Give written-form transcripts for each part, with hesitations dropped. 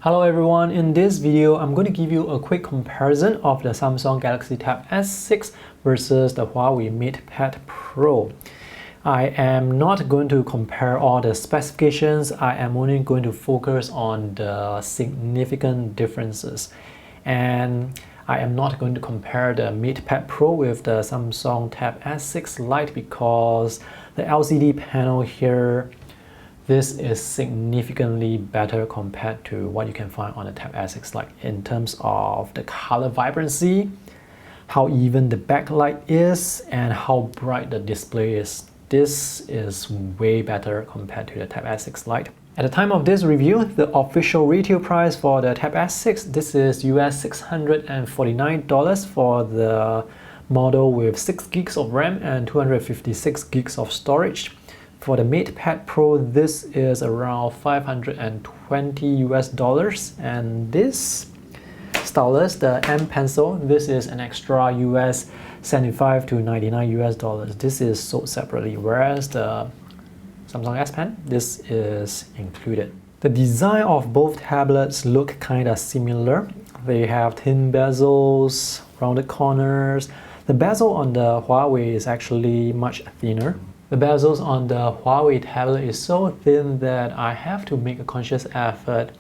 Hello everyone, in this video I'm going to give you a quick comparison of the Samsung Galaxy Tab S6 versus the Huawei MatePad Pro. I am not going to compare all the specifications, I am only going to focus on the significant differences. And I am not going to compare the MatePad Pro with the Samsung Tab S6 Lite because the LCD panel here, this is significantly better compared to what you can find on the Tab S6 Lite in terms of the color vibrancy, how even the backlight is, and how bright the display is. This is way better compared to the Tab S6 Lite. At the time of this review, the official retail price for the Tab S6, this is US $649 for the model with 6 gigs of RAM and 256 gigs of storage. For the MatePad Pro, this is around $520 and this Stylus, the M Pencil, this is an extra US $75 to $99. This is sold separately, whereas the Samsung S Pen, this is included. The design of both tablets look kind of similar. They have thin bezels, rounded corners. The bezel on the Huawei is actually much thinner. The bezels on the Huawei tablet is so thin that I have to make a conscious effort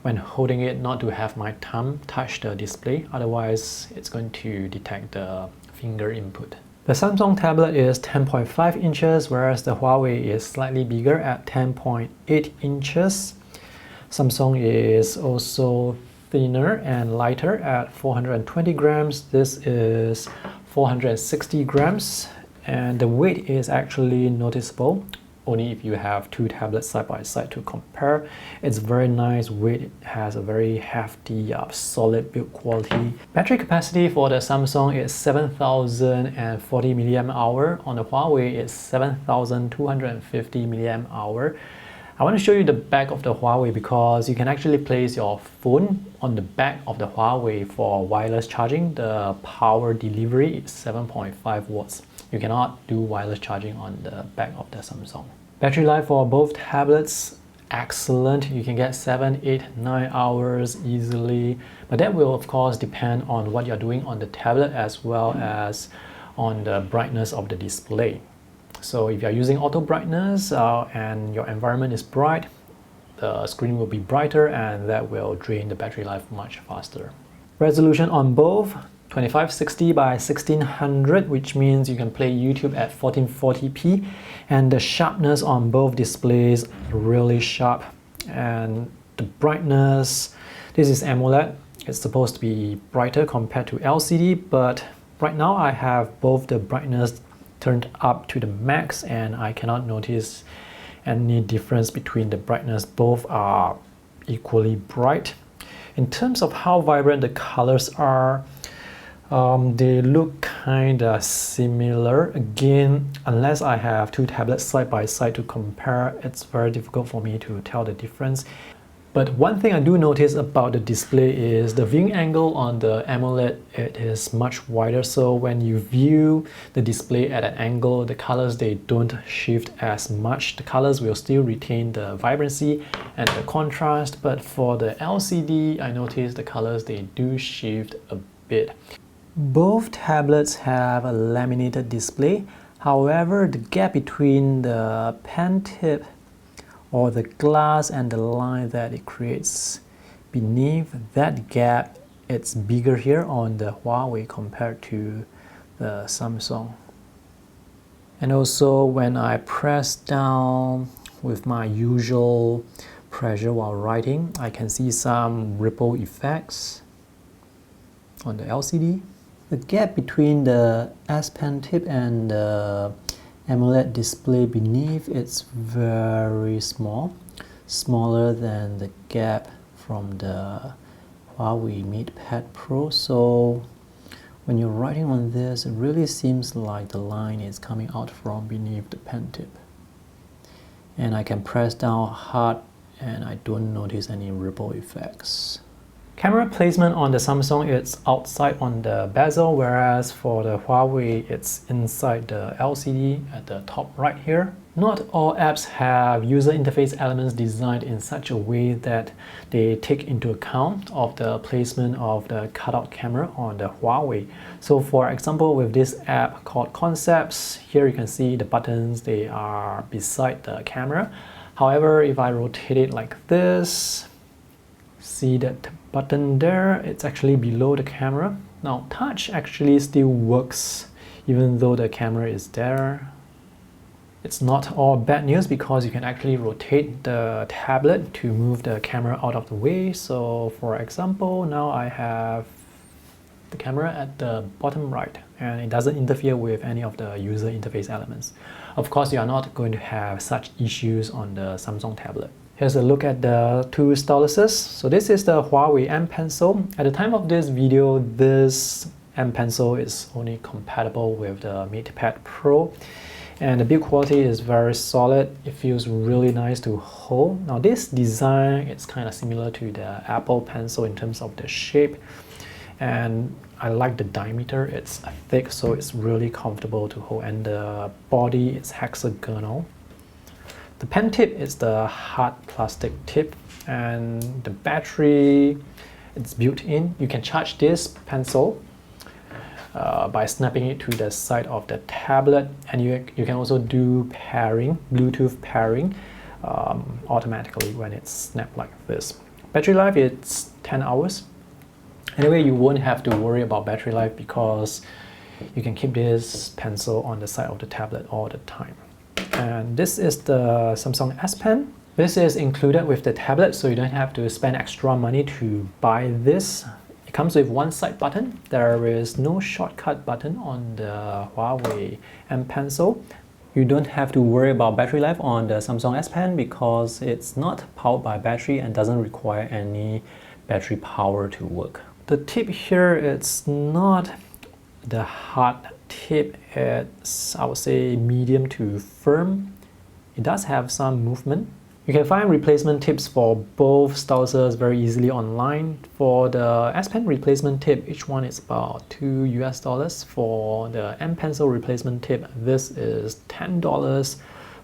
when holding it not to have my thumb touch the display, otherwise it's going to detect the finger input. The Samsung tablet is 10.5 inches, whereas the Huawei is slightly bigger at 10.8 inches. Samsung is also thinner and lighter at 420 grams. This is 460 grams. And the weight is actually noticeable only if you have two tablets side by side to compare. It's very nice weight, it has a very hefty, solid build quality. Battery capacity for the Samsung is 7040 mAh. On the Huawei it's 7250 mAh. I want to show you the back of the Huawei because you can actually place your phone on the back of the Huawei for wireless charging. The power delivery is 7.5 watts. You cannot do wireless charging on the back of the Samsung. Battery life for both tablets, excellent. You can get 7, 8, 9 hours easily. But that will of course depend on what you're doing on the tablet as well as on the brightness of the display. So if you're using auto brightness and your environment is bright, the screen will be brighter and that will drain the battery life much faster. Resolution on both 2560 by 1600, which means you can play YouTube at 1440p, and the sharpness on both displays really sharp, and the brightness, this is AMOLED, it's supposed to be brighter compared to LCD, but right now I have both the brightness turned up to the max and I cannot notice any difference between the brightness. Both are equally bright. In terms of how vibrant the colors are, they look kind of similar. Again, unless I have two tablets side by side to compare, it's very difficult for me to tell the difference. But one thing I do notice about the display is the viewing angle on the AMOLED, it is much wider. So when you view the display at an angle, the colors, they don't shift as much. The colors will still retain the vibrancy and the contrast. But for the LCD, I noticed the colors, they do shift a bit. Both tablets have a laminated display. However, the gap between the pen tip or the glass and the line that it creates beneath that gap, it's bigger here on the Huawei compared to the Samsung. And also when I press down with my usual pressure while writing, I can see some ripple effects on the LCD. The gap between the S Pen tip and the AMOLED display beneath, it's very small, smaller than the gap from the Huawei MatePad Pro. So when you're writing on this, it really seems like the line is coming out from beneath the pen tip. And I can press down hard and I don't notice any ripple effects. Camera placement on the Samsung, it's outside on the bezel, whereas for the Huawei, it's inside the LCD at the top right here. Not all apps have user interface elements designed in such a way that they take into account of the placement of the cutout camera on the Huawei. So for example, with this app called Concepts, here you can see the buttons, they are beside the camera. However, if I rotate it like this, see that button there, it's actually below the camera. Now touch actually still works even though the camera is there. It's not all bad news because you can actually rotate the tablet to move the camera out of the way. So for example, now I have the camera at the bottom right and it doesn't interfere with any of the user interface elements. Of course, you are not going to have such issues on the Samsung tablet. Here's a look at the two styluses. So this is the Huawei M Pencil. At the time of this video, this M Pencil is only compatible with the MatePad Pro. And the build quality is very solid. It feels really nice to hold. Now this design is kind of similar to the Apple Pencil in terms of the shape. And I like the diameter. It's thick, so it's really comfortable to hold. And the body is hexagonal. The pen tip is the hard plastic tip. And the battery, it's built in. You can charge this pencil by snapping it to the side of the tablet, and you can also do pairing, Bluetooth pairing automatically when it's snapped like this. Battery life is 10 hours. Anyway, you won't have to worry about battery life because you can keep this pencil on the side of the tablet all the time. And this is the Samsung S Pen. This is included with the tablet, so you don't have to spend extra money to buy this. Comes with one side button. There is no shortcut button on the Huawei M Pencil. You don't have to worry about battery life on the Samsung S Pen because it's not powered by battery and doesn't require any battery power to work. The tip here, it's not the hard tip. It's, I would say, medium to firm. It does have some movement. You can find replacement tips for both styluses very easily online. For the S Pen replacement tip, each one is about $2 US. For the M Pencil replacement tip, this is $10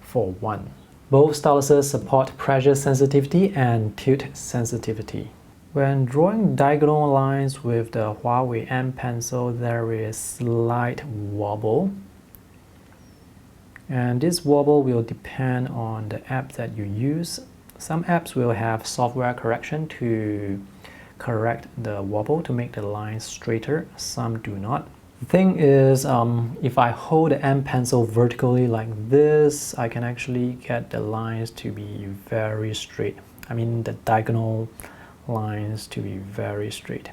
for one. Both styluses support pressure sensitivity and tilt sensitivity. When drawing diagonal lines with the Huawei M Pencil, there is slight wobble. And this wobble will depend on the app that you use. Some apps will have software correction to correct the wobble to make the lines straighter. Some do not. The thing is, if I hold the M Pencil vertically like this, I can actually get the lines to be very straight. I mean the diagonal lines to be very straight.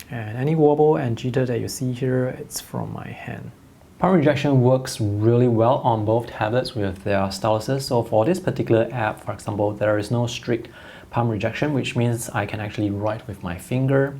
And any wobble and jitter that you see here, it's from my hand. Palm rejection works really well on both tablets with their styluses. So for this particular app, for example, there is no strict palm rejection, which means I can actually write with my finger.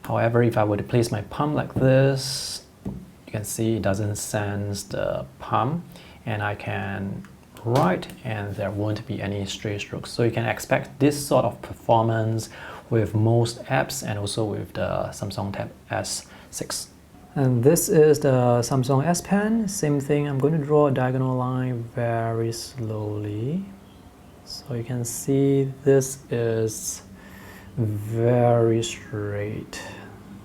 However, if I were to place my palm like this, you can see it doesn't sense the palm, and I can write and there won't be any stray strokes. So you can expect this sort of performance with most apps and also with the Samsung Tab S6. And this is the Samsung S Pen. Same thing, I'm going to draw a diagonal line very slowly. So you can see this is very straight.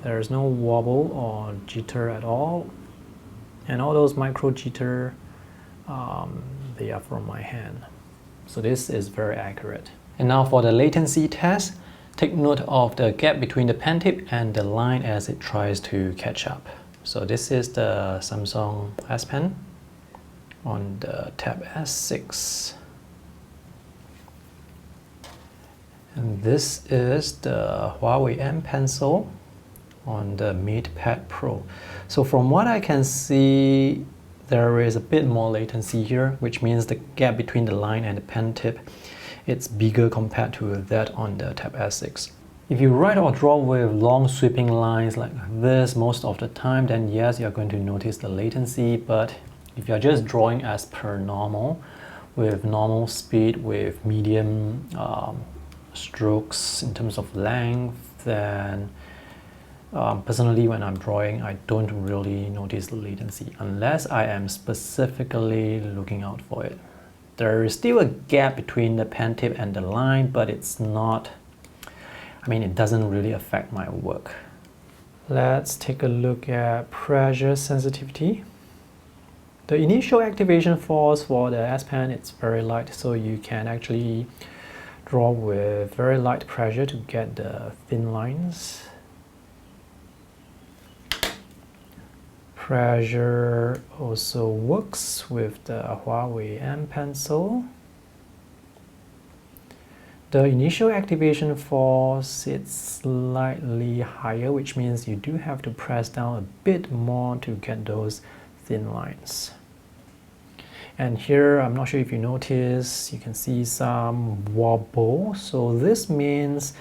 There's no wobble or jitter at all. And all those micro jitter, they are from my hand. So this is very accurate. And now for the latency test, take note of the gap between the pen tip and the line as it tries to catch up. So this is the Samsung S Pen on the Tab S6. And this is the Huawei M Pencil on the MatePad Pro. So from what I can see, there is a bit more latency here, which means the gap between the line and the pen tip, it's bigger compared to that on the Tab S6. If you write or draw with long sweeping lines like this most of the time, then yes, you're going to notice the latency. But if you're just drawing as per normal, with normal speed, with medium strokes in terms of length, then personally when I'm drawing, I don't really notice the latency unless I am specifically looking out for it. There is still a gap between the pen tip and the line, but it's not, it doesn't really affect my work. Let's take a look at pressure sensitivity. The initial activation force for the S Pen, it's very light, so you can actually draw with very light pressure to get the thin lines. Pressure also works with the Huawei M Pencil. The initial activation force is slightly higher, which means you do have to press down a bit more to get those thin lines. And here, I'm not sure if you notice, you can see some wobble. So this means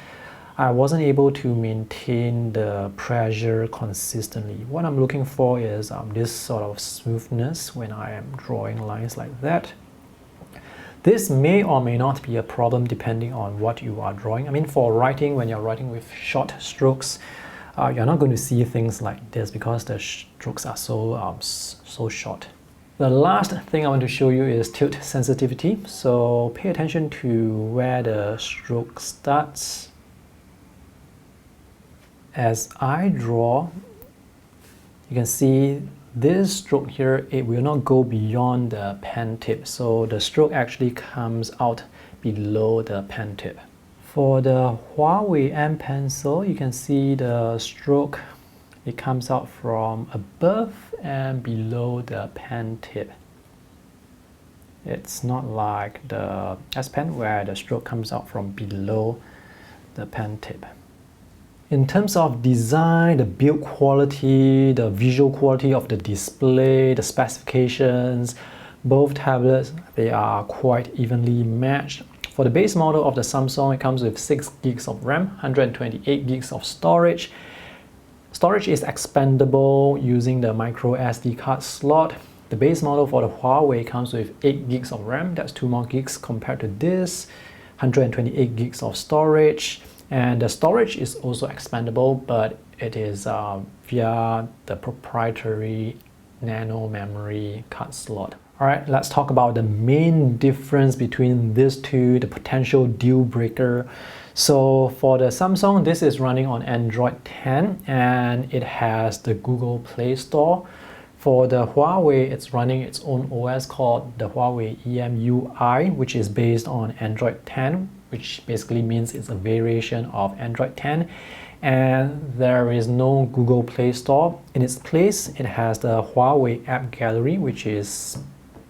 I wasn't able to maintain the pressure consistently. What I'm looking for is this sort of smoothness when I am drawing lines like that. This may or may not be a problem depending on what you are drawing. For writing, when you're writing with short strokes, you're not going to see things like this because the strokes are so short. The last thing I want to show you is tilt sensitivity. So pay attention to where the stroke starts. As I draw, you can see this stroke here, it will not go beyond the pen tip. So the stroke actually comes out below the pen tip. For the Huawei M Pencil, you can see the stroke, it comes out from above and below the pen tip. It's not like the S Pen where the stroke comes out from below the pen tip. In terms of design, the build quality, the visual quality of the display, the specifications, both tablets, they are quite evenly matched. For the base model of the Samsung, it comes with 6 gigs of RAM, 128 gigs of storage. Storage is expandable using the micro SD card slot. The base model for the Huawei comes with 8 gigs of RAM, that's 2 more gigs compared to this, 128 gigs of storage. And the storage is also expandable, but it is via the proprietary nano memory card slot. All right, let's talk about the main difference between these two, the potential deal breaker. So for the Samsung, this is running on Android 10 and it has the Google Play Store. For the Huawei, it's running its own OS called the Huawei EMUI, which is based on Android 10, which basically means it's a variation of Android 10. And there is no Google Play Store. In its place, it has the Huawei App Gallery, which is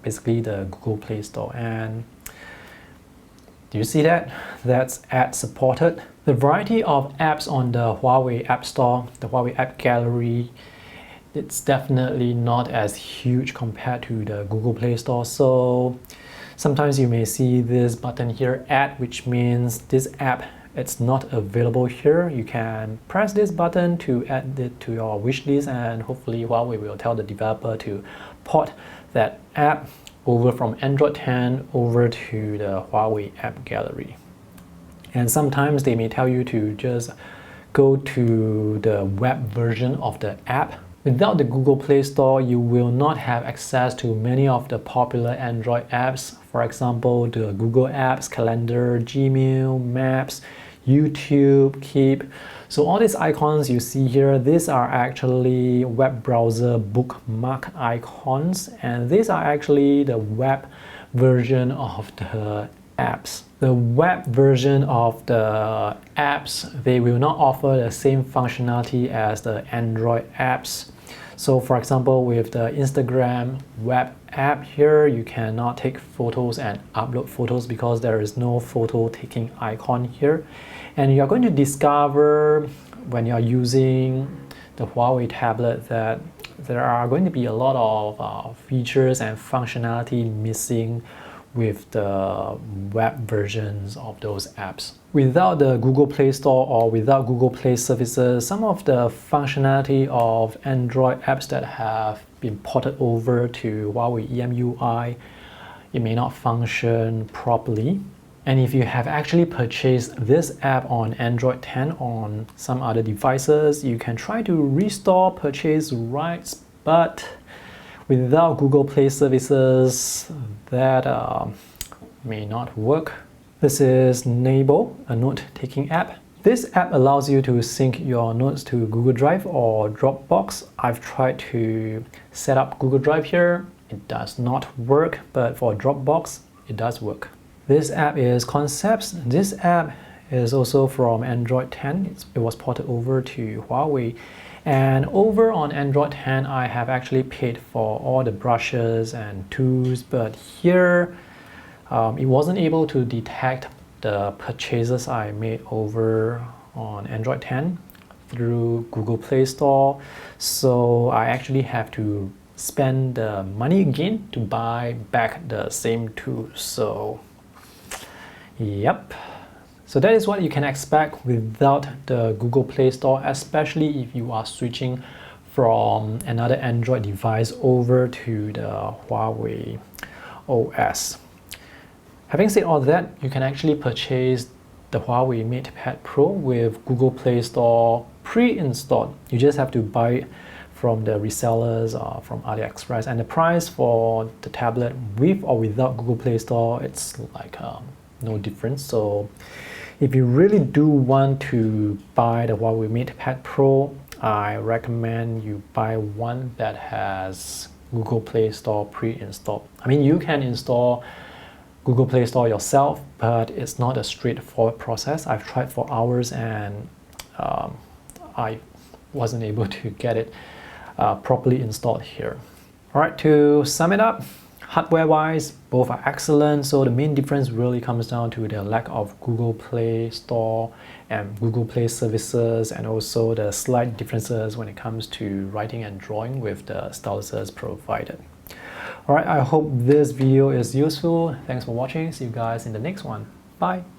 basically the Google Play Store. And do you see that? That's ad supported. The variety of apps on the Huawei App Store, the Huawei App Gallery, it's definitely not as huge compared to the Google Play Store. So sometimes you may see this button here, add, which means this app, it's not available here. You can press this button to add it to your wish list, and hopefully Huawei will tell the developer to port that app over from Android 10 over to the Huawei App Gallery. And sometimes they may tell you to just go to the web version of the app. Without the Google Play Store, you will not have access to many of the popular Android apps. For example, the Google Apps, Calendar, Gmail, Maps, YouTube, Keep. So all these icons you see here, these are actually web browser bookmark icons, and these are actually the web version of the apps. The web version of the apps, they will not offer the same functionality as the Android apps. So for example, with the Instagram web app here, you cannot take photos and upload photos because there is no photo taking icon here. And you're going to discover when you're using the Huawei tablet that there are going to be a lot of features and functionality missing with the web versions of those apps. Without the Google Play Store or without Google Play services, some of the functionality of Android apps that have been ported over to Huawei EMUI, it may not function properly. And if you have actually purchased this app on Android 10 on some other devices, you can try to restore purchase rights, but without Google Play services, that may not work. This is Nable, a note-taking app. This app allows you to sync your notes to Google Drive or Dropbox. I've tried to set up Google Drive here. It does not work, but for Dropbox, it does work. This app is Concepts. This app is also from Android 10. It was ported over to Huawei. And over on Android 10, I have actually paid for all the brushes and tools, but here it wasn't able to detect the purchases I made over on Android 10 through Google Play Store. So I actually have to spend the money again to buy back the same tool. So yep. So that is what you can expect without the Google Play Store, especially if you are switching from another Android device over to the Huawei OS. Having said all that, you can actually purchase the Huawei MatePad Pro with Google Play Store pre-installed. You just have to buy it from the resellers or from AliExpress, and the price for the tablet with or without Google Play Store, it's like no difference. So if you really do want to buy the Huawei MatePad Pro, I recommend you buy one that has Google Play Store pre-installed. I mean, you can install Google Play Store yourself, but it's not a straightforward process. I've tried for hours and I wasn't able to get it properly installed here. All right, to sum it up, hardware-wise, both are excellent. So the main difference really comes down to the lack of Google Play Store and Google Play services, and also the slight differences when it comes to writing and drawing with the styluses provided. All right, I hope this video is useful. Thanks for watching. See you guys in the next one. Bye.